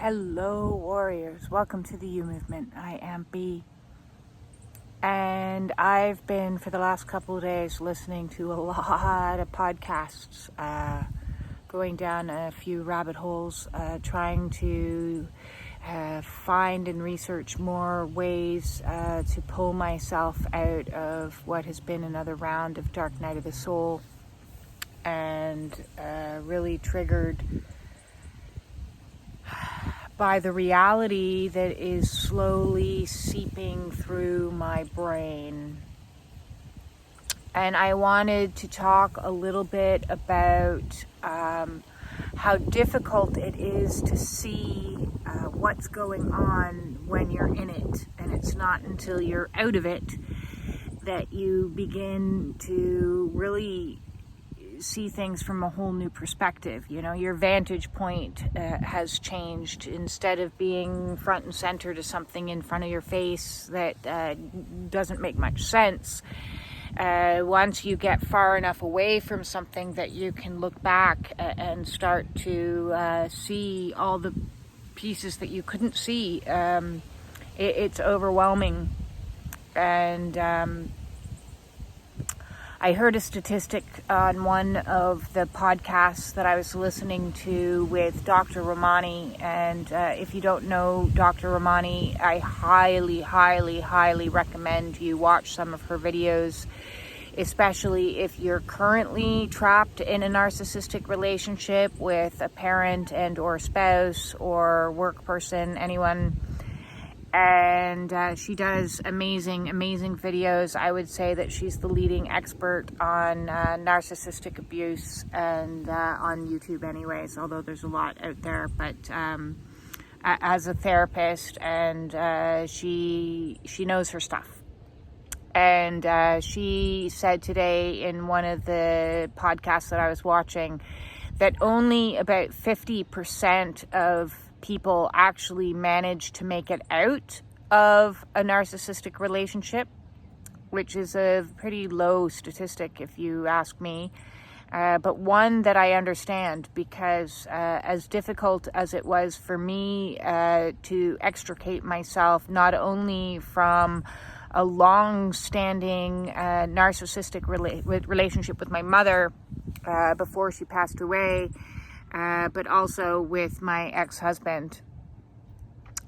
Hello warriors, welcome to the U Movement. I am B, and I've been for the last couple of days listening to a lot of podcasts, going down a few rabbit holes, trying to find and research more ways to pull myself out of what has been another round of Dark Night of the Soul, and really triggered by the reality that is slowly seeping through my brain. And I wanted to talk a little bit about how difficult it is to see what's going on when you're in it. And it's not until you're out of it that you begin to really see things from a whole new perspective. You know, your vantage point has changed. Instead of being front and center to something in front of your face that doesn't make much sense, once you get far enough away from something that you can look back and start to see all the pieces that you couldn't see, it's overwhelming. And I heard a statistic on one of the podcasts that I was listening to with Dr. Ramani, and if you don't know Dr. Ramani, I highly, highly, highly recommend you watch some of her videos, especially if you're currently trapped in a narcissistic relationship with a parent and or spouse or work person, anyone. And she does amazing videos. I would say that she's the leading expert on narcissistic abuse, and on YouTube anyways, although there's a lot out there. But as a therapist, and she knows her stuff. And she said today in one of the podcasts that I was watching that only about 50% of people actually manage to make it out of a narcissistic relationship, which is a pretty low statistic if you ask me, but one that I understand, because as difficult as it was for me to extricate myself not only from a long-standing narcissistic relationship with my mother before she passed away, but also with my ex-husband.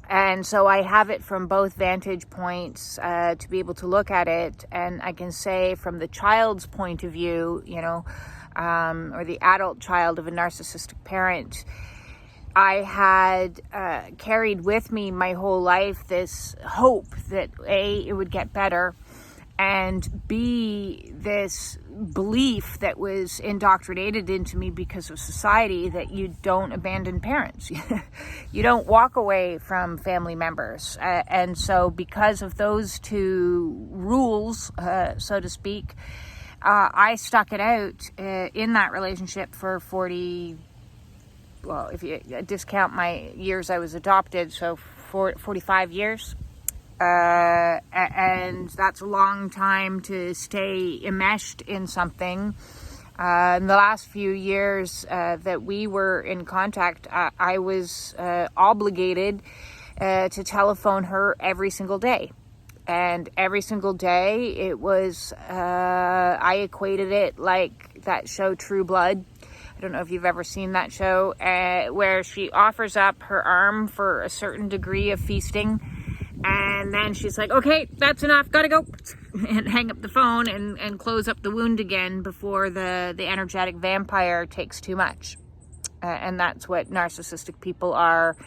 And so I have it from both vantage points to be able to look at it. And I can say from the child's point of view, you know, or the adult child of a narcissistic parent, I had carried with me my whole life this hope that A, it would get better, and B, this belief that was indoctrinated into me because of society that you don't abandon parents. You don't walk away from family members. And so because of those two rules, so to speak, I stuck it out in that relationship for 40, well, if you discount my years I was adopted, so 45 years. And that's a long time to stay enmeshed in something. In the last few years that we were in contact, I was obligated to telephone her every single day. And every single day it was, I equated it like that show True Blood. I don't know if you've ever seen that show, where she offers up her arm for a certain degree of feasting. And then she's like, okay, that's enough, gotta go. And hang up the phone and close up the wound again before the energetic vampire takes too much. And that's what narcissistic people are,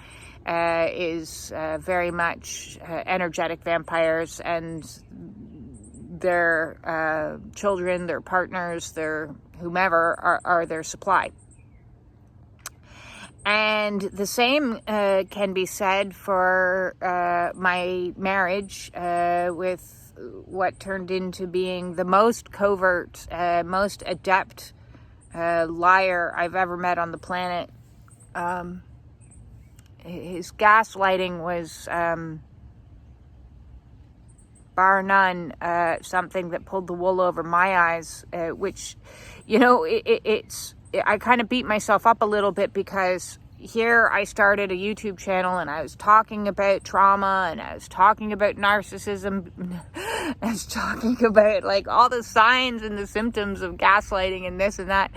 is very much energetic vampires, and their children, their partners, their whomever are their supply. And the same can be said for my marriage with what turned into being the most covert, most adept liar I've ever met on the planet. His gaslighting was, bar none, something that pulled the wool over my eyes, which, you know, it's I kind of beat myself up a little bit because, here I started a YouTube channel, and I was talking about trauma, and I was talking about narcissism. I was talking about like all the signs and the symptoms of gaslighting and this and that.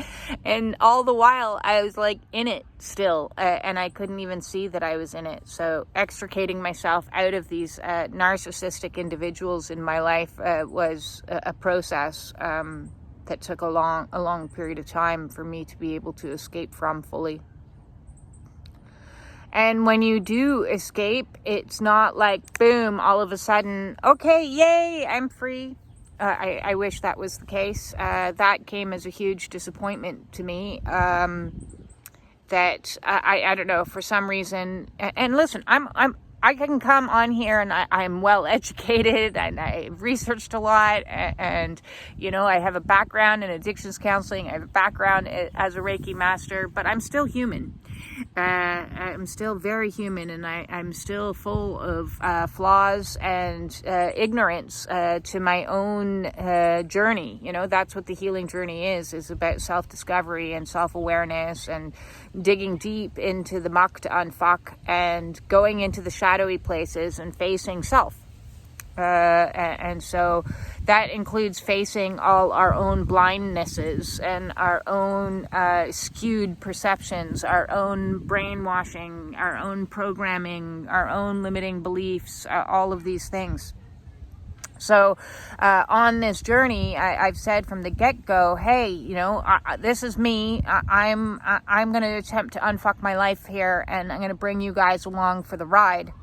And all the while I was like in it still, and I couldn't even see that I was in it. So extricating myself out of these narcissistic individuals in my life was a process that took a long period of time for me to be able to escape from fully. And when you do escape, it's not like, boom, all of a sudden, okay, yay, I'm free. I wish that was the case. That came as a huge disappointment to me. That I don't know, for some reason. And listen, I can come on here and I'm well educated and I've researched a lot, and you know, I have a background in addictions counseling. I have a background as a Reiki master, but I'm still human. I'm still very human, and I'm still full of flaws and ignorance to my own journey. You know, that's what the healing journey is about self-discovery and self-awareness, and digging deep into the muck to unfuck, and going into the shadowy places and facing self. And so that includes facing all our own blindnesses and our own skewed perceptions, our own brainwashing, our own programming, our own limiting beliefs, all of these things. So on this journey, I've said from the get-go, hey, you know, this is me. I'm going to attempt to unfuck my life here, and I'm going to bring you guys along for the ride.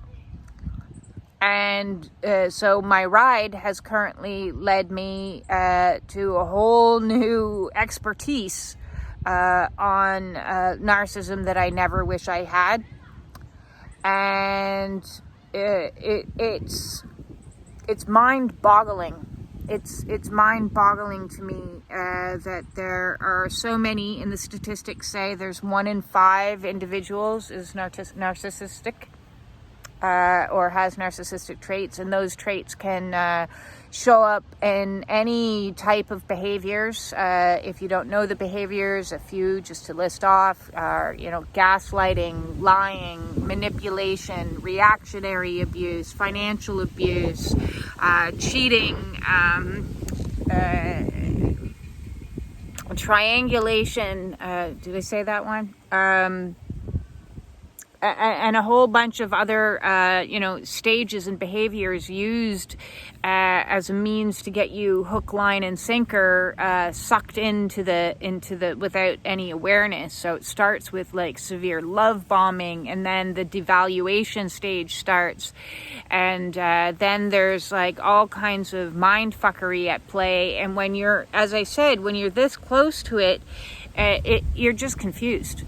And so my ride has currently led me to a whole new expertise on narcissism that I never wish I had. And it's mind-boggling. It's mind-boggling to me that there are so many, and the statistics say there's 1 in 5 individuals is narcissistic. Or has narcissistic traits, and those traits can show up in any type of behaviors. If you don't know the behaviors, a few just to list off are, you know, gaslighting, lying, manipulation, reactionary abuse, financial abuse, cheating, triangulation. Did I say that one? And a whole bunch of other, you know, stages and behaviors used as a means to get you hook, line, and sinker, sucked into the without any awareness. So it starts with like severe love bombing, and then the devaluation stage starts, and then there's like all kinds of mind fuckery at play. And when you're, as I said, when you're this close to it, you're just confused.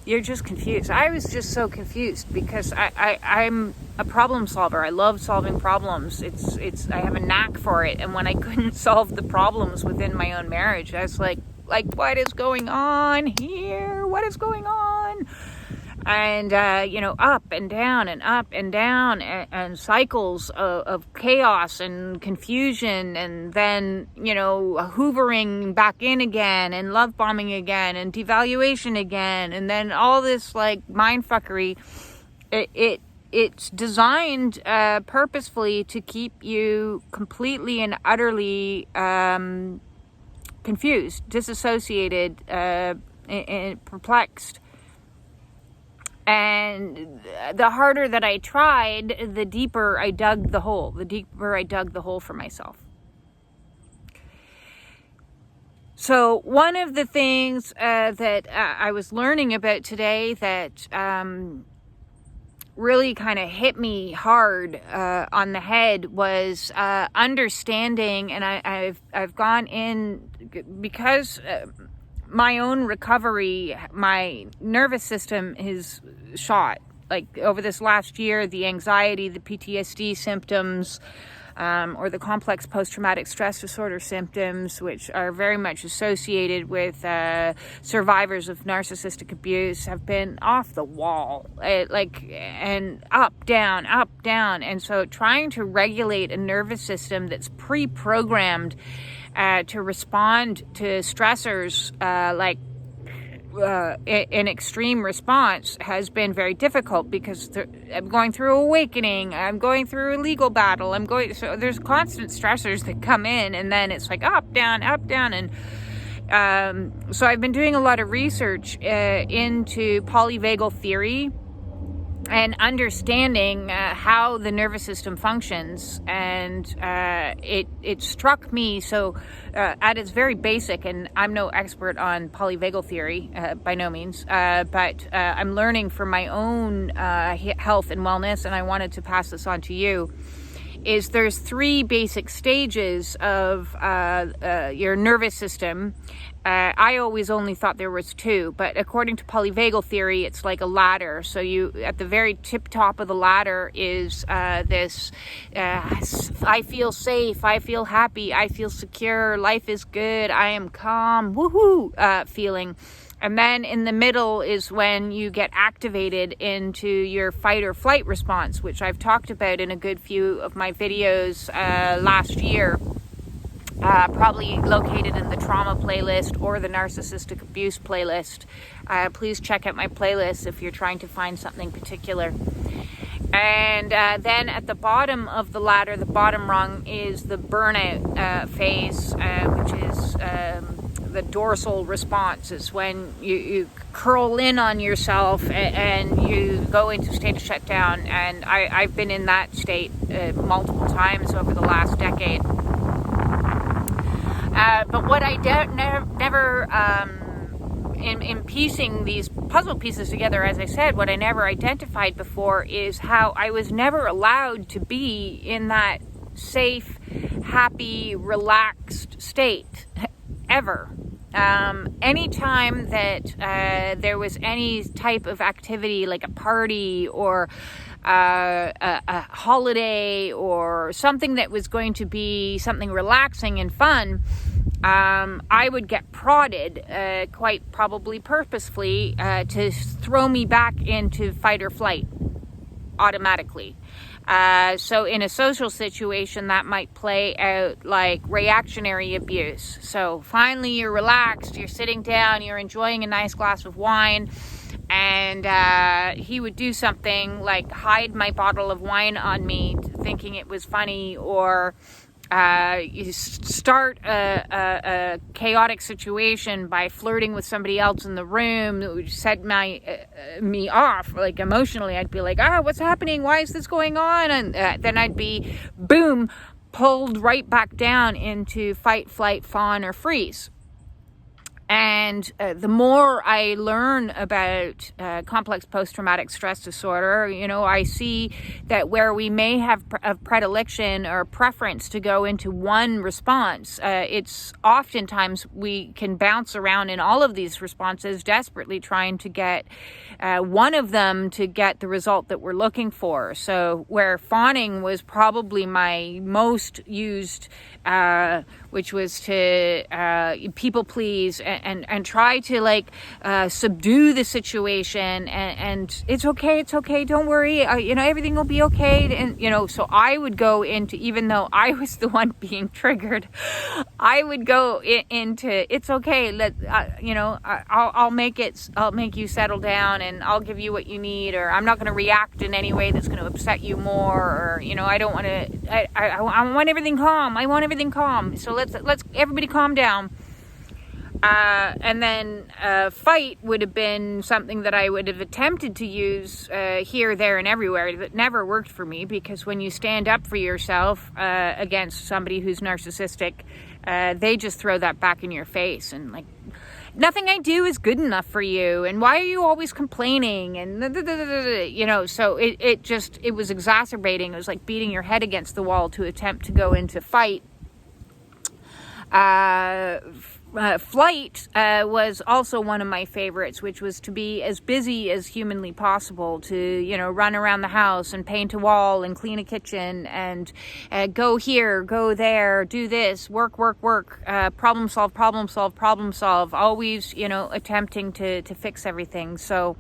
You're just confused. I was just so confused because I'm a problem solver. I love solving problems. I have a knack for it. And when I couldn't solve the problems within my own marriage, I was like, what is going on here? What is going on? And, you know, up and down and cycles of chaos and confusion, and then, you know, hoovering back in again, and love bombing again, and devaluation again, and then all this like mind fuckery. It's designed purposefully to keep you completely and utterly confused, disassociated, and perplexed. And the harder that I tried, the deeper I dug the hole. The deeper I dug the hole for myself. So one of the things that I was learning about today that really kind of hit me hard on the head was understanding, and I've gone in because my own recovery, my nervous system is shot. Like over this last year, the anxiety, the PTSD symptoms, or the complex post-traumatic stress disorder symptoms, which are very much associated with survivors of narcissistic abuse, have been off the wall, and up, down. And so trying to regulate a nervous system that's pre-programmed to respond to stressors like an extreme response has been very difficult, because I'm going through awakening, I'm going through a legal battle, so there's constant stressors that come in, and then it's like up, down, and so I've been doing a lot of research into polyvagal theory and understanding how the nervous system functions, and it struck me, so at its very basic, and I'm no expert on polyvagal theory by no means, but I'm learning for my own health and wellness, and I wanted to pass this on to you, is there's 3 basic stages of your nervous system. I always only thought there was 2, but according to polyvagal theory, it's like a ladder. So you, at the very tip top of the ladder is this, I feel safe, I feel happy, I feel secure, life is good, I am calm, woohoo, feeling. And then in the middle is when you get activated into your fight or flight response, which I've talked about in a good few of my videos last year. Probably located in the trauma playlist or the narcissistic abuse playlist. Please check out my playlist if you're trying to find something particular. And then at the bottom of the ladder, the bottom rung, is the burnout phase, which is the dorsal response. Is when you curl in on yourself and you go into a state of shutdown. And I've been in that state multiple times over the last decade. But what I never in piecing these puzzle pieces together, as I said, what I never identified before is how I was never allowed to be in that safe, happy, relaxed state, ever. Anytime that there was any type of activity, like a party or a holiday or something that was going to be something relaxing and fun, I would get prodded, quite probably purposefully, to throw me back into fight or flight automatically. So in a social situation, that might play out like reactionary abuse. So finally you're relaxed, you're sitting down, you're enjoying a nice glass of wine, and he would do something like hide my bottle of wine on me, thinking it was funny, or you start a chaotic situation by flirting with somebody else in the room that would set me off, like emotionally. I'd be like, what's happening? Why is this going on? And then I'd be, boom, pulled right back down into fight, flight, fawn, or freeze. And the more I learn about complex post-traumatic stress disorder, I see that where we may have a predilection or preference to go into one response, it's oftentimes we can bounce around in all of these responses, desperately trying to get one of them to get the result that we're looking for. So where fawning was probably my most used, which was to people please and try to subdue the situation, and it's okay, don't worry, everything will be okay, and so I would go into, even though I was the one being triggered, I would go into, it's okay, I'll make you settle down, and I'll give you what you need, or I'm not going to react in any way that's going to upset you more, or I don't want to, I want everything calm, so let's everybody calm down. And then fight would have been something that I would have attempted to use here, there, and everywhere. That never worked for me, because when you stand up for yourself against somebody who's narcissistic, they just throw that back in your face and nothing I do is good enough for you, and why are you always complaining, and so it was exacerbating. It was like beating your head against the wall to attempt to go into fight. Flight was also one of my favorites, which was to be as busy as humanly possible, to run around the house and paint a wall and clean a kitchen and go here, go there, do this, work, problem solve, always attempting to fix everything. So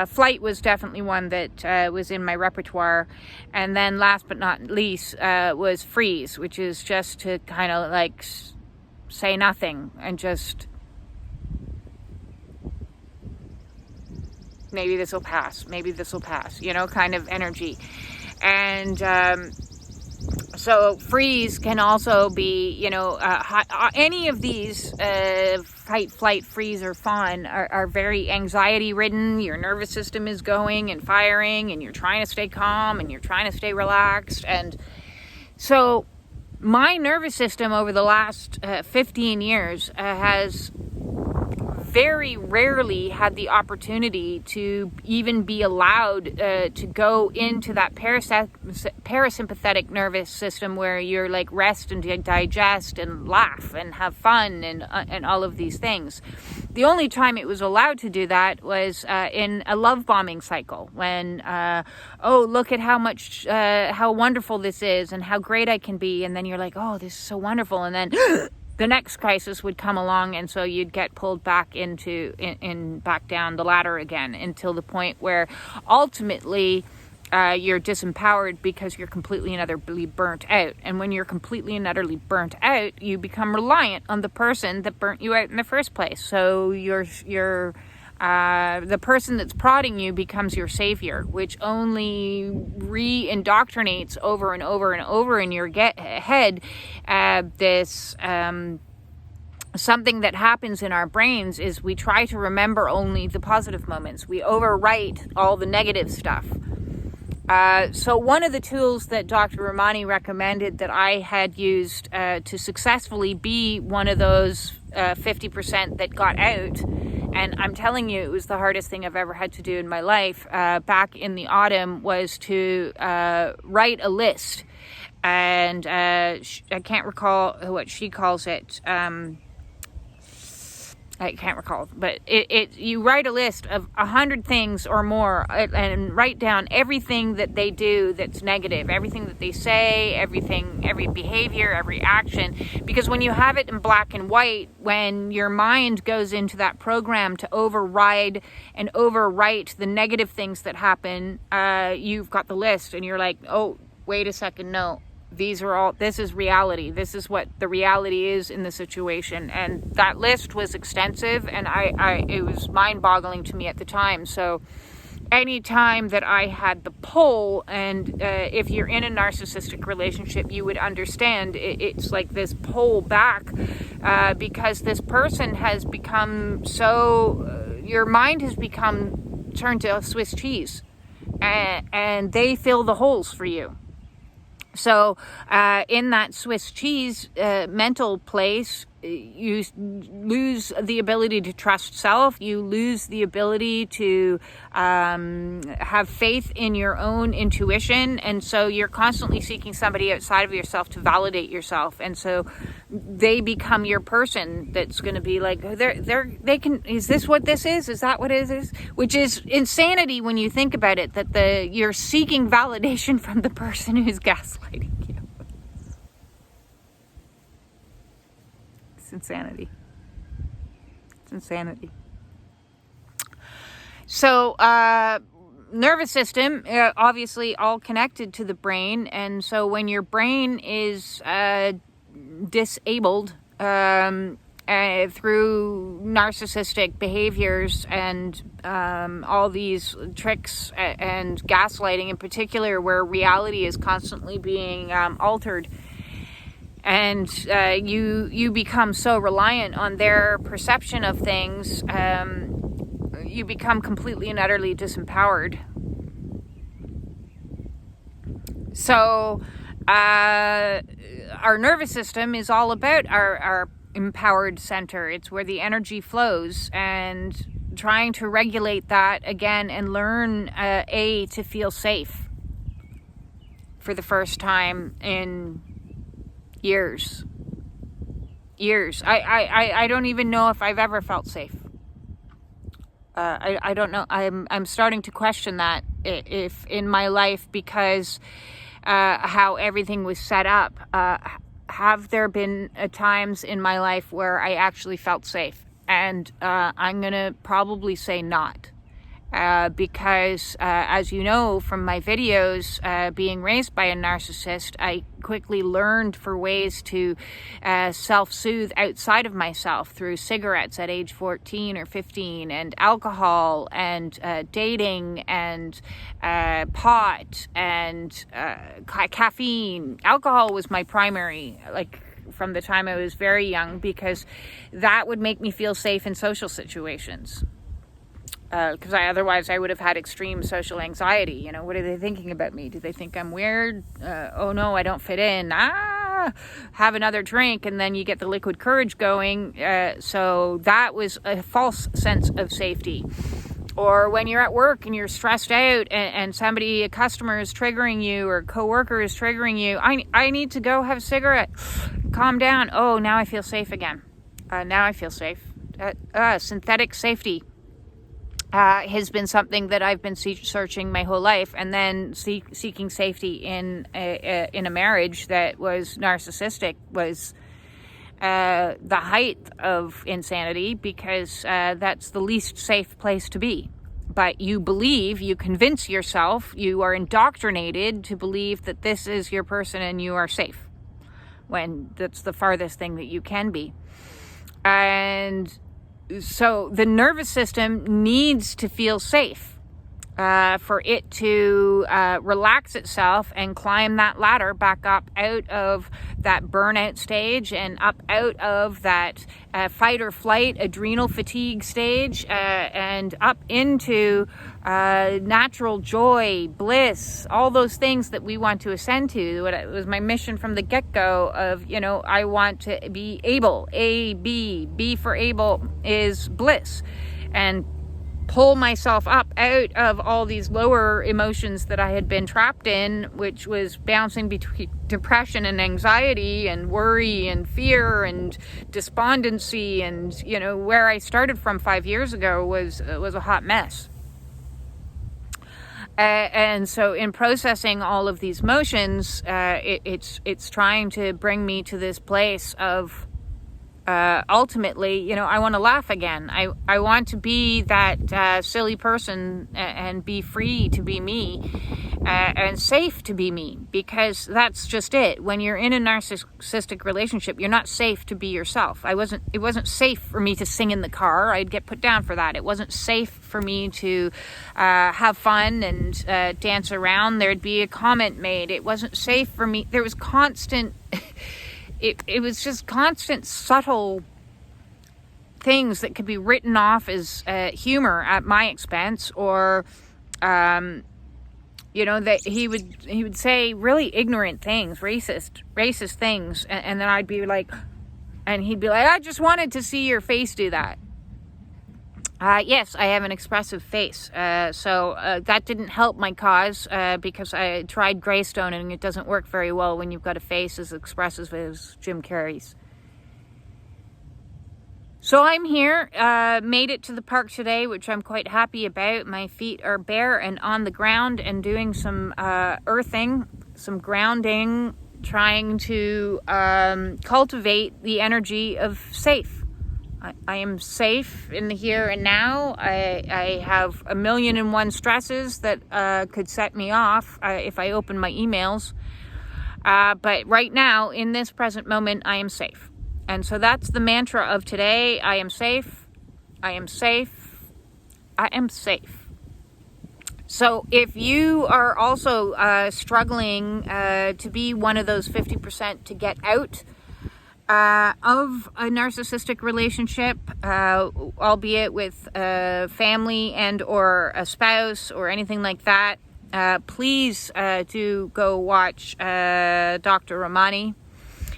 flight was definitely one that was in my repertoire. And then last but not least was freeze, which is just to kind of say nothing and just maybe this will pass, kind of energy. And so freeze can also be, any of these fight, flight, freeze, or fawn are very anxiety ridden. Your nervous system is going and firing, and you're trying to stay calm, and you're trying to stay relaxed. And so my nervous system over the last 15 years has very rarely had the opportunity to even be allowed to go into that parasympathetic nervous system where you're like rest and digest and laugh and have fun and all of these things. The only time it was allowed to do that was in a love bombing cycle when, look at how wonderful this is and how great I can be. And then you're like, oh, this is so wonderful. And then the next crisis would come along, and so you'd get pulled back back down the ladder again until the point where ultimately you're disempowered because you're completely and utterly burnt out. And when you're completely and utterly burnt out, you become reliant on the person that burnt you out in the first place. So the person that's prodding you becomes your savior, which only re-indoctrinates over and over and over in your head this something that happens in our brains is we try to remember only the positive moments. We overwrite all the negative stuff. So one of the tools that Dr. Ramani recommended that I had used to successfully be one of those 50% that got out, and I'm telling you, it was the hardest thing I've ever had to do in my life back in the autumn, was to write a list. And I can't recall what she calls it. I can't recall, but you write a list of 100 things or more and write down everything that they do that's negative, everything that they say, every behavior, every action. Because when you have it in black and white, when your mind goes into that program to override and overwrite the negative things that happen, you've got the list and you're like, oh, wait a second, no. This is reality. This is what the reality is in the situation. And that list was extensive, and it was mind-boggling to me at the time. So any time that I had the pull, and if you're in a narcissistic relationship, you would understand it's like this pull back because this person has become your mind has become turned to Swiss cheese, and they fill the holes for you. So in that Swiss cheese mental place, you lose the ability to trust self. You lose the ability to have faith in your own intuition. And so you're constantly seeking somebody outside of yourself to validate yourself. And so they become your person that's going to be like, is this what this is? Is that what it is? Which is insanity when you think about it, that you're seeking validation from the person who's gaslighting you. It's insanity. It's insanity. So, nervous system, obviously all connected to the brain. And so when your brain is disabled through narcissistic behaviors and all these tricks and gaslighting in particular, where reality is constantly being altered, and you become so reliant on their perception of things, you become completely and utterly disempowered. So our nervous system is all about our empowered center. It's where the energy flows, and trying to regulate that again and learn to feel safe for the first time in years. I don't even know if I've ever felt safe. I don't know. I'm starting to question that if in my life, because how everything was set up. Have there been times in my life where I actually felt safe? And I'm gonna probably say not. because, as you know from my videos, being raised by a narcissist, I quickly learned for ways to self-soothe outside of myself through cigarettes at age 14 or 15, and alcohol, and dating, and pot, and caffeine. Alcohol was my primary, from the time I was very young, because that would make me feel safe in social situations. Because otherwise I would have had extreme social anxiety. What are they thinking about me? Do they think I'm weird? Oh no, I don't fit in. Have another drink, and then you get the liquid courage going. So that was a false sense of safety. Or when you're at work and you're stressed out, and a customer is triggering you, or a coworker is triggering you. I need to go have a cigarette. Calm down. Oh, now I feel safe again. Now I feel safe. Synthetic safety has been something that I've been searching my whole life, and then seeking safety in a marriage that was narcissistic was the height of insanity, because that's the least safe place to be. But you convince yourself, you are indoctrinated to believe that this is your person and you are safe, when that's the farthest thing that you can be. And so the nervous system needs to feel safe for it to relax itself and climb that ladder back up out of that burnout stage, and up out of that fight or flight, adrenal fatigue stage, and up into natural joy, bliss, all those things that we want to ascend to. It was my mission from the get-go of, I want to be able. B for able is bliss. And pull myself up out of all these lower emotions that I had been trapped in, which was bouncing between depression and anxiety and worry and fear and despondency. And, where I started from 5 years ago was a hot mess. And so in processing all of these emotions, it's trying to bring me to this place of, ultimately, I want to laugh again. I want to be that silly person and be free to be me, and safe to be me, because that's just it. When you're in a narcissistic relationship, you're not safe to be yourself. It wasn't safe for me to sing in the car. I'd get put down for that. It wasn't safe for me to have fun and dance around. There'd be a comment made. It wasn't safe for me. There was constant... It was just constant, subtle things that could be written off as humor at my expense, or, that he would say really ignorant things, racist things, and then I'd be like, and he'd be like, I just wanted to see your face do that. Yes, I have an expressive face. So that didn't help my cause, because I tried Greystone, and it doesn't work very well when you've got a face as expressive as Jim Carrey's. So I'm here, made it to the park today, which I'm quite happy about. My feet are bare and on the ground, and doing some earthing, some grounding, trying to cultivate the energy of safe. I am safe in the here and now. I have 1,000,001 stresses that could set me off if I open my emails. But right now, in this present moment, I am safe. And so that's the mantra of today. I am safe. I am safe. I am safe. So if you are also struggling to be one of those 50% to get out of a narcissistic relationship, albeit with a family and or a spouse or anything like that, please do go watch Dr. Ramani.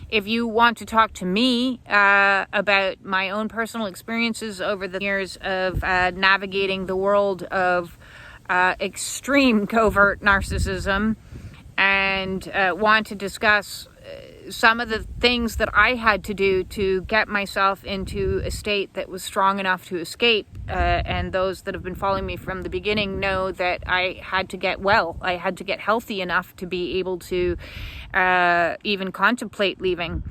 If you want to talk to me about my own personal experiences over the years of navigating the world of extreme covert narcissism, and want to discuss some of the things that I had to do to get myself into a state that was strong enough to escape, and those that have been following me from the beginning know that I had to get well. I had to get healthy enough to be able to even contemplate leaving.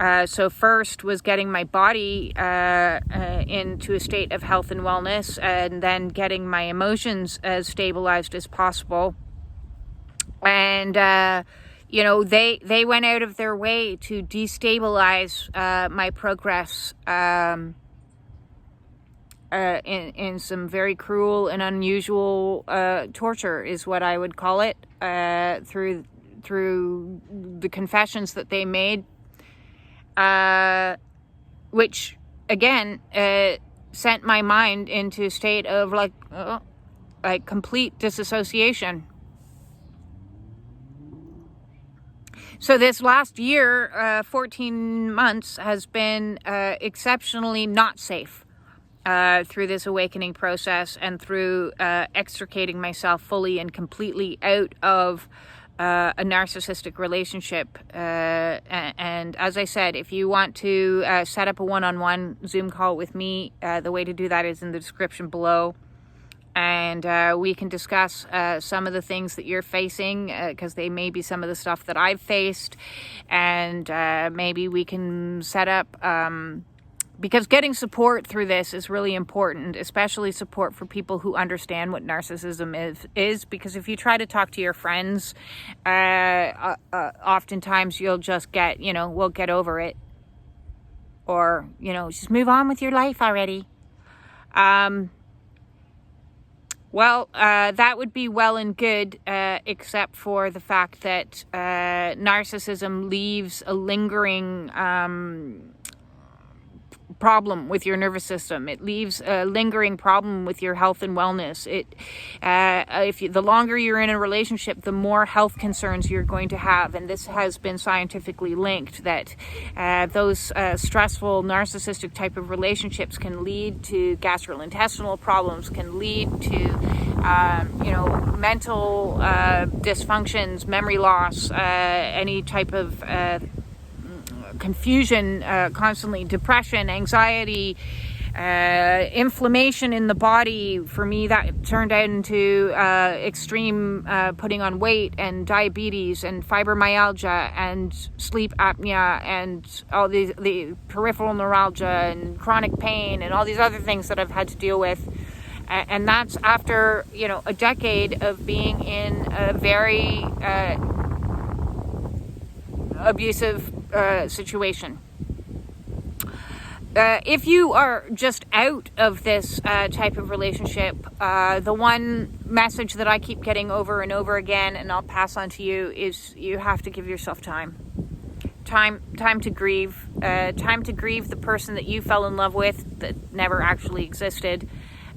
So first was getting my body into a state of health and wellness, and then getting my emotions as stabilized as possible. And they went out of their way to destabilize my progress in some very cruel and unusual torture, is what I would call it, through the confessions that they made, which again sent my mind into a state of like complete disassociation. So this last year, 14 months, has been exceptionally not safe through this awakening process, and through extricating myself fully and completely out of a narcissistic relationship. And as I said, if you want to set up a one-on-one Zoom call with me, the way to do that is in the description below. And we can discuss some of the things that you're facing, because they may be some of the stuff that I've faced. And maybe we can set up, because getting support through this is really important, especially support for people who understand what narcissism is. Because if you try to talk to your friends, oftentimes you'll just get, we'll get over it. Or, just move on with your life already. Well, that would be well and good, except for the fact that narcissism leaves a lingering problem with your nervous system. It leaves a lingering problem with your health and wellness. The longer you're in a relationship, the more health concerns you're going to have. And this has been scientifically linked, that those stressful narcissistic type of relationships can lead to gastrointestinal problems, can lead to mental dysfunctions, memory loss, any type of confusion, constantly depression, anxiety, inflammation in the body. For me, that turned out into extreme putting on weight, and diabetes, and fibromyalgia, and sleep apnea, and all the peripheral neuralgia, and chronic pain, and all these other things that I've had to deal with. And that's after, a decade of being in a very abusive situation. If you are just out of this type of relationship, the one message that I keep getting over and over again, and I'll pass on to you, is you have to give yourself time. Time to grieve. Time to grieve the person that you fell in love with that never actually existed.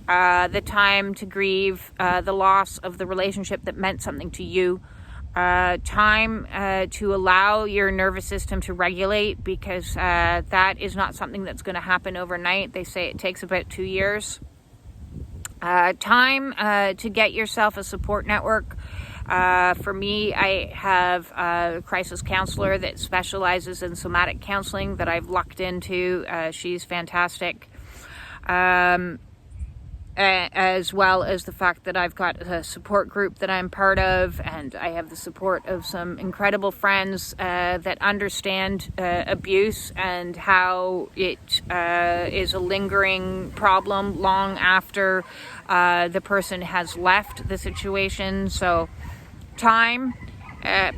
The time to grieve the loss of the relationship that meant something to you. Time to allow your nervous system to regulate, because that is not something that's going to happen overnight. They say it takes about 2 years. Time to get yourself a support network. For me, I have a crisis counselor that specializes in somatic counseling that I've lucked into. She's fantastic. As well as the fact that I've got a support group that I'm part of, and I have the support of some incredible friends that understand abuse and how it is a lingering problem long after the person has left the situation. So time,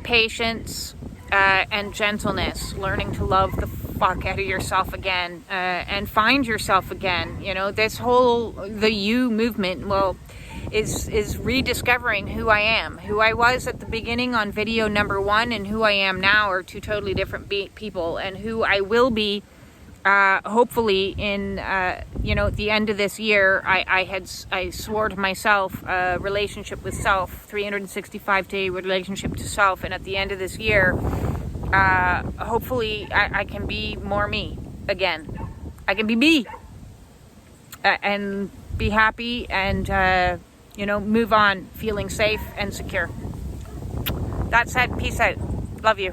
patience, and gentleness, learning to love the fuck out of yourself again, and find yourself again. This whole the you movement, is rediscovering who I am. Who I was at the beginning on video number 1 and who I am now are two totally different people. And who I will be, hopefully in the end of this year, I swore to myself a relationship with self, 365-day relationship to self, and at the end of this year, hopefully I can be more me again. I can be me, and be happy, and move on feeling safe and secure. That said, peace out. Love you.